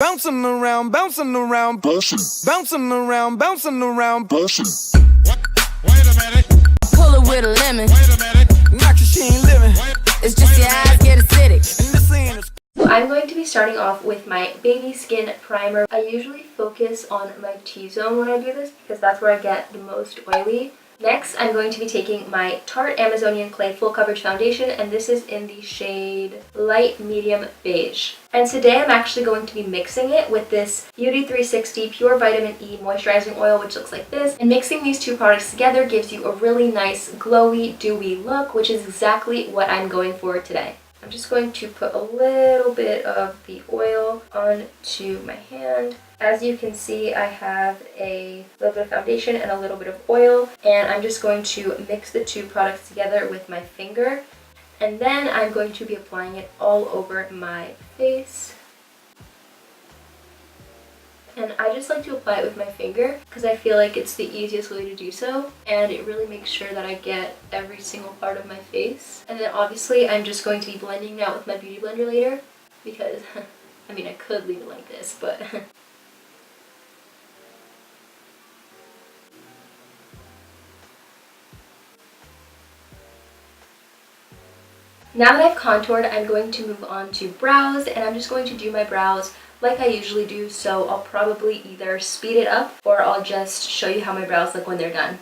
Bouncing around, bouncing around, bouncing, bouncing around, bouncing around, bouncing. What? Wait a minute. Pull it with a lemon. Wait a minute. Knock your she ain't living. It's just your eyes get acidic. And this ain't a So I'm going to be starting off with my baby skin primer. I usually focus on my T-zone when I do this because that's where I get the most oily. Next, I'm going to be taking my Tarte Amazonian Clay Full Coverage Foundation, and this is in the shade Light Medium Beige. And today I'm actually going to be mixing it with this Beauty 360 Pure Vitamin E Moisturizing Oil, which looks like this. And mixing these two products together gives you a really nice glowy, dewy look, which is exactly what I'm going for today. I'm just going to put a little bit of the oil onto my hand. As you can see, I have a little bit of foundation and a little bit of oil, and I'm just going to mix the two products together with my finger, and then I'm going to be applying it all over my face. And I just like to apply it with my finger because I feel like it's the easiest way to do so, and it really makes sure that I get every single part of my face. And then obviously I'm just going to be blending it out with my beauty blender later because, I mean, I could leave it like this, but now that I've contoured, I'm going to move on to brows, and I'm just going to do my brows like I usually do, so I'll probably either speed it up or I'll just show you how my brows look when they're done.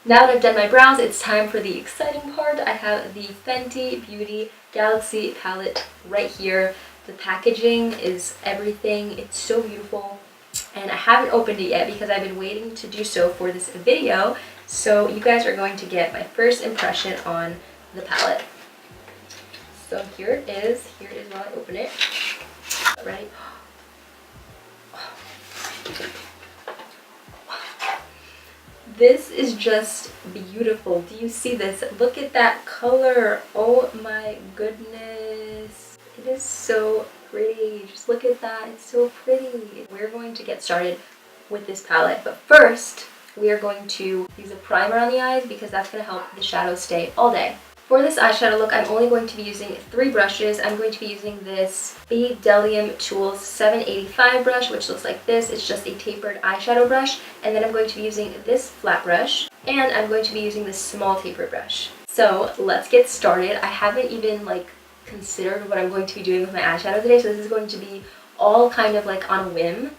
Now that I've done my brows, it's time for the exciting part. I have the Fenty Beauty Galaxy palette right here. The packaging is everything. It's so beautiful. And I haven't opened it yet because I've been waiting to do so for this video. So you guys are going to get my first impression on the palette. So here it is. Here it is while I open it. Ready? This is just beautiful. Do you see this? Look at that color. Oh my goodness. It is so pretty. Just look at that. It's so pretty. We're going to get started with this palette. But first, we are going to use a primer on the eyes because that's going to help the shadows stay all day. For this eyeshadow look, I'm only going to be using 3 brushes. I'm going to be using this Ardell Tools 785 brush, which looks like this. It's just a tapered eyeshadow brush. And then I'm going to be using this flat brush. And I'm going to be using this small tapered brush. So let's get started. I haven't even considered what I'm going to be doing with my eyeshadow today. So this is going to be all kind of on a whim.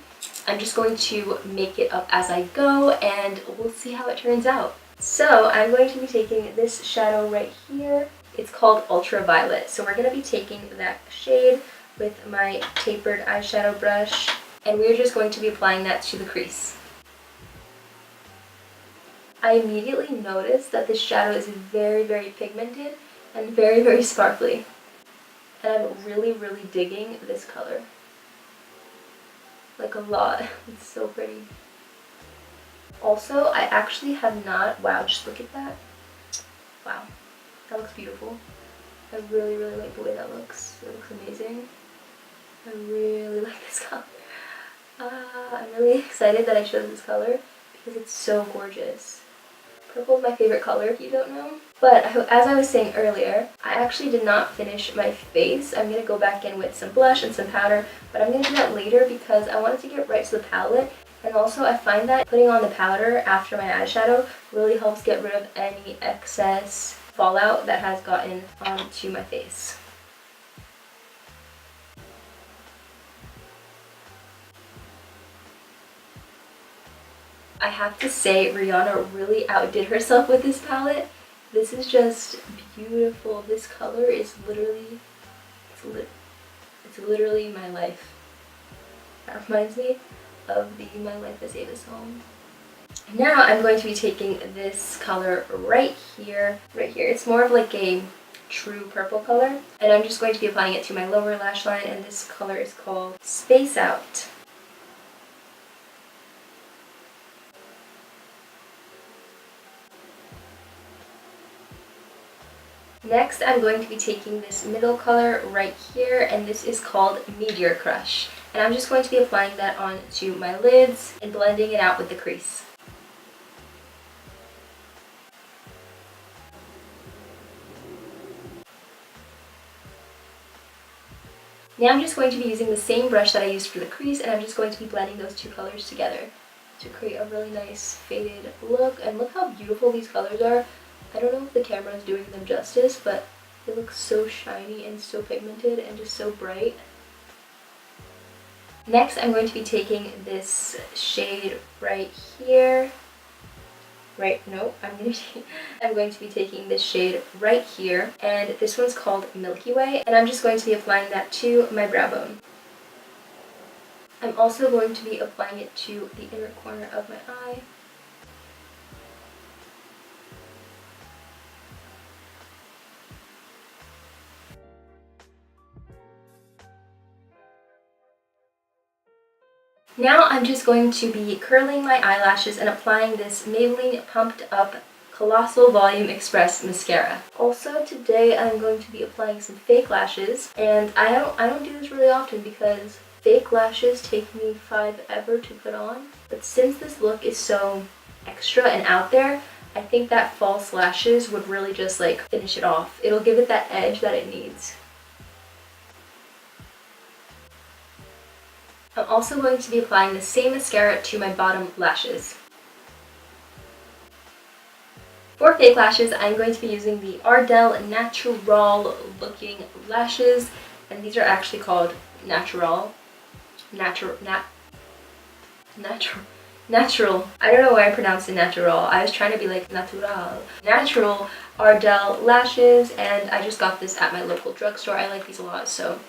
I'm just going to make it up as I go and we'll see how it turns out. So I'm going to be taking this shadow right here. It's called Ultraviolet. So we're going to be taking that shade with my tapered eyeshadow brush, and we're just going to be applying that to the crease. I immediately noticed that this shadow is very, very pigmented and very, very sparkly. And I'm really, really digging this color. Like a lot. It's so pretty. Also, I actually have not, wow, just look at that. Wow, that looks beautiful. I really, really like the way that looks. It looks amazing. I really like this color. I'm really excited that I chose this color because it's so gorgeous. Purple is my favorite color if you don't know. But as I was saying earlier, I actually did not finish my face. I'm going to go back in with some blush and some powder, but I'm going to do that later because I wanted to get right to the palette. And also I find that putting on the powder after my eyeshadow really helps get rid of any excess fallout that has gotten onto my face. I have to say, Rihanna really outdid herself with this palette. This is just beautiful. This color is literally, it's literally my life. That reminds me of the My Life as Ava's Home. Now I'm going to be taking this color right here. It's more of like a true purple color, and I'm just going to be applying it to my lower lash line, and this color is called Space Out. Next, I'm going to be taking this middle color right here, and this is called Meteor Crush. and I'm just going to be applying that onto my lids and blending it out with the crease. Now I'm just going to be using the same brush that I used for the crease, and I'm just going to be blending those two colors together to create a really nice faded look. And look how beautiful these colors are. I don't know if the camera is doing them justice, but they look so shiny and so pigmented and just so bright. Next, I'm going to be taking this shade right here. I'm going to be taking this shade right here, and this one's called Milky Way, and I'm just going to be applying that to my brow bone. I'm also going to be applying it to the inner corner of my eye. Now I'm just going to be curling my eyelashes and applying this Maybelline Pumped Up Colossal Volume Express Mascara. Also today I'm going to be applying some fake lashes, and I don't do this really often because fake lashes take me forever to put on. But since this look is so extra and out there, I think that false lashes would really just like finish it off. It'll give it that edge that it needs. I'm also going to be applying the same mascara to my bottom lashes. For fake lashes, I'm going to be using the Ardell Natural looking lashes, and these are actually called Natural. I don't know why I pronounced it natural. I was trying to be like natural. Natural Ardell lashes, and I just got this at my local drugstore. I like these a lot, so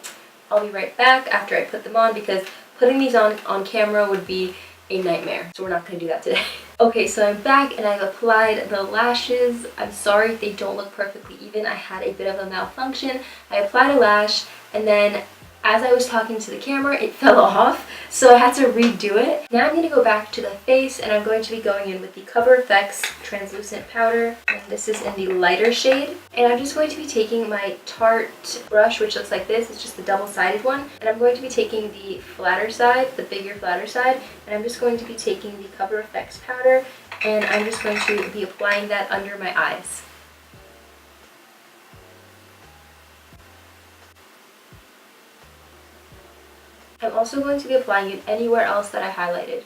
I'll be right back after I put them on because putting these on camera would be a nightmare, so we're not going to do that today. Okay, so I'm back and I've applied the lashes. I'm sorry if they don't look perfectly even. I had a bit of a malfunction. I applied a lash, and then as I was talking to the camera, it fell off, so I had to redo it. Now I'm going to go back to the face, and I'm going to be going in with the Cover FX Translucent Powder, and this is in the lighter shade. And I'm just going to be taking my Tarte brush, which looks like this. It's just the double-sided one, and I'm going to be taking the flatter side, the bigger flatter side, and I'm just going to be taking the Cover FX powder, and I'm just going to be applying that under my eyes. I'm also going to be applying it anywhere else that I highlighted.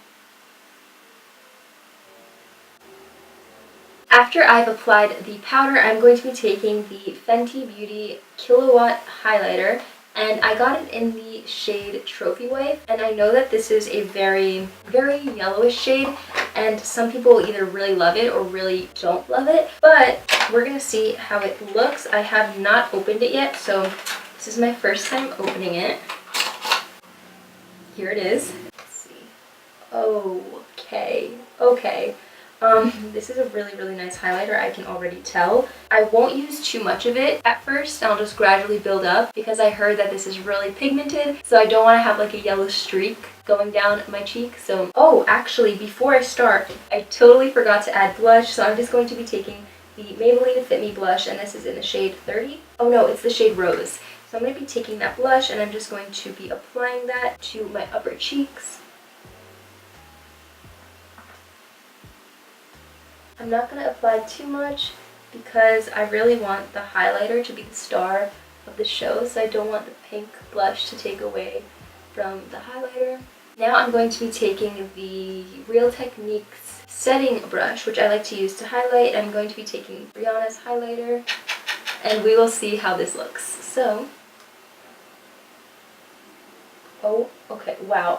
After I've applied the powder, I'm going to be taking the Fenty Beauty Kilawatt highlighter, and I got it in the shade Trophy Wife, and I know that this is a very, very yellowish shade, and some people either really love it or really don't love it, but we're going to see how it looks. I have not opened it yet, so this is my first time opening it. Here it is. Let's see. Okay. This is a really, really nice highlighter, I can already tell. I won't use too much of it at first, I'll just gradually build up because I heard that this is really pigmented, so I don't want to have like a yellow streak going down my cheek. So, actually, before I start, I totally forgot to add blush, so I'm just going to be taking the Maybelline Fit Me blush, and this is in the shade 30. Oh no, it's the shade Rose. So I'm going to be taking that blush, and I'm just going to be applying that to my upper cheeks. I'm not going to apply too much because I really want the highlighter to be the star of the show, so I don't want the pink blush to take away from the highlighter. Now I'm going to be taking the Real Techniques setting brush, which I like to use to highlight. I'm going to be taking Rihanna's highlighter, and we will see how this looks. So, okay, wow,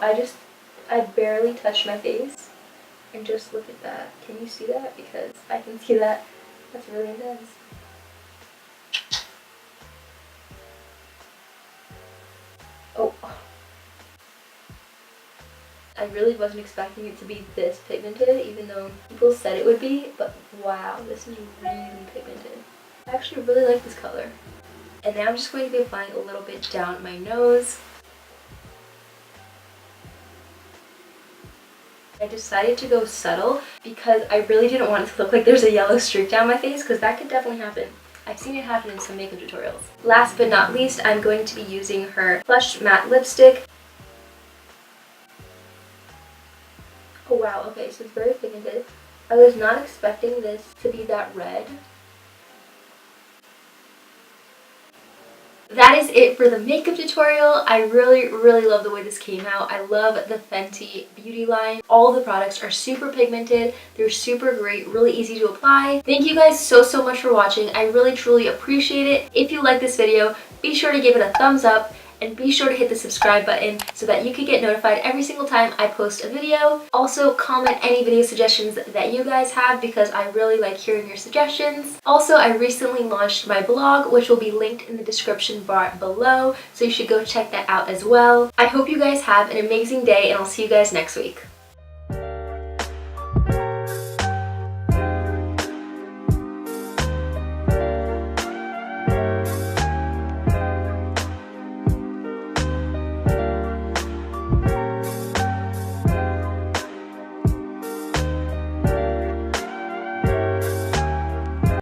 I barely touched my face, and just look at that. Can you see that? Because I can see that. That's really intense. I really wasn't expecting it to be this pigmented, even though people said it would be, but wow, this is really pigmented. I actually really like this color. And now I'm just going to be applying a little bit down my nose. I decided to go subtle because I really didn't want it to look like there's a yellow streak down my face, because that could definitely happen. I've seen it happen in some makeup tutorials. Last but not least, I'm going to be using her Plush Matte Lipstick. Oh wow, okay, so it's very pigmented. I was not expecting this to be that red. That is it for the makeup tutorial. I really love the way this came out. I love the Fenty Beauty line. All the products are super pigmented. They're super great, really easy to apply. Thank you guys so much for watching. I really truly appreciate it. If you like this video, be sure to give it a thumbs up and be sure to hit the subscribe button so that you can get notified every single time I post a video. Also, comment any video suggestions that you guys have because I really like hearing your suggestions. Also, I recently launched my blog, which will be linked in the description bar below, so you should go check that out as well. I hope you guys have an amazing day and I'll see you guys next week.